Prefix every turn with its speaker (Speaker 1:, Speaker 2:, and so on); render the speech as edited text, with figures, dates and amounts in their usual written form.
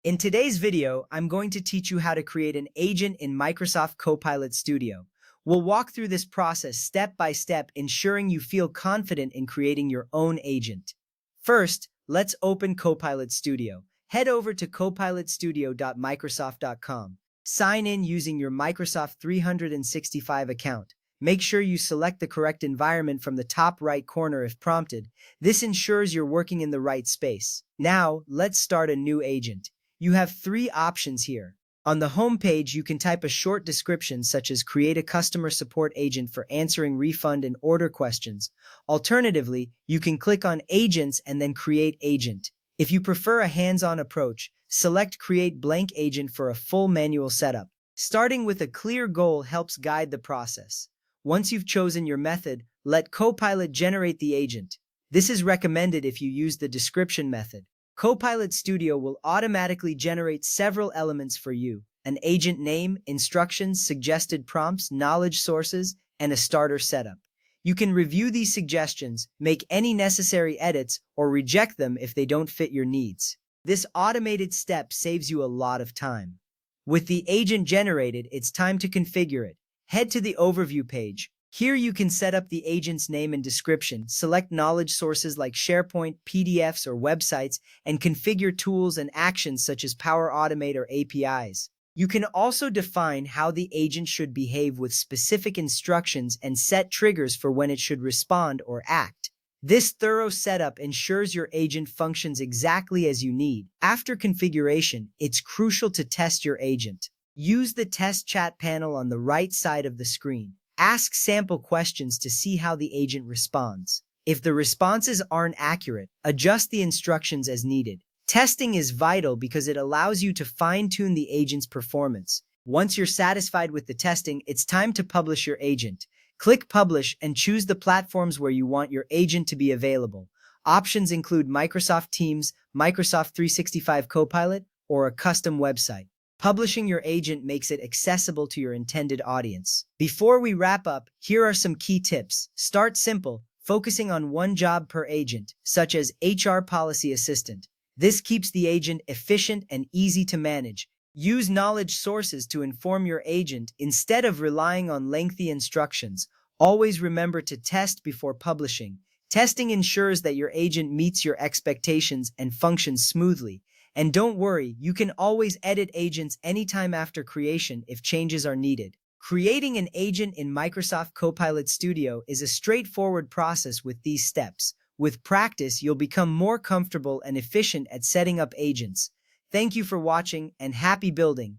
Speaker 1: In today's video, I'm going to teach you how to create an agent in Microsoft Copilot Studio. We'll walk through this process step by step, ensuring you feel confident in creating your own agent. First, let's open Copilot Studio. Head over to copilotstudio.microsoft.com. Sign in using your Microsoft 365 account. Make sure you select the correct environment from the top right corner if prompted. This ensures you're working in the right space. Now, let's start a new agent. You have three options here. On the home page, you can type a short description such as create a customer support agent for answering refund and order questions. Alternatively, you can click on agents and then create agent. If you prefer a hands-on approach, select create blank agent for a full manual setup. Starting with a clear goal helps guide the process. Once you've chosen your method, let Copilot generate the agent. This is recommended if you use the description method. Copilot Studio will automatically generate several elements for you: an agent name, instructions, suggested prompts, knowledge sources, and a starter setup. You can review these suggestions, make any necessary edits, or reject them if they don't fit your needs. This automated step saves you a lot of time. With the agent generated, it's time to configure it. Head to the overview page. Here you can set up the agent's name and description, select knowledge sources like SharePoint, PDFs, or websites, and configure tools and actions such as Power Automate or APIs. You can also define how the agent should behave with specific instructions and set triggers for when it should respond or act. This thorough setup ensures your agent functions exactly as you need. After configuration, it's crucial to test your agent. Use the test chat panel on the right side of the screen. Ask sample questions to see how the agent responds. If the responses aren't accurate, adjust the instructions as needed. Testing is vital because it allows you to fine-tune the agent's performance. Once you're satisfied with the testing, it's time to publish your agent. Click Publish and choose the platforms where you want your agent to be available. Options include Microsoft Teams, Microsoft 365 Copilot, or a custom website. Publishing your agent makes it accessible to your intended audience. Before we wrap up, here are some key tips. Start simple, focusing on one job per agent, such as HR Policy Assistant. This keeps the agent efficient and easy to manage. Use knowledge sources to inform your agent instead of relying on lengthy instructions. Always remember to test before publishing. Testing ensures that your agent meets your expectations and functions smoothly. And don't worry, you can always edit agents anytime after creation if changes are needed. Creating an agent in Microsoft Copilot Studio is a straightforward process with these steps. With practice, you'll become more comfortable and efficient at setting up agents. Thank you for watching and happy building.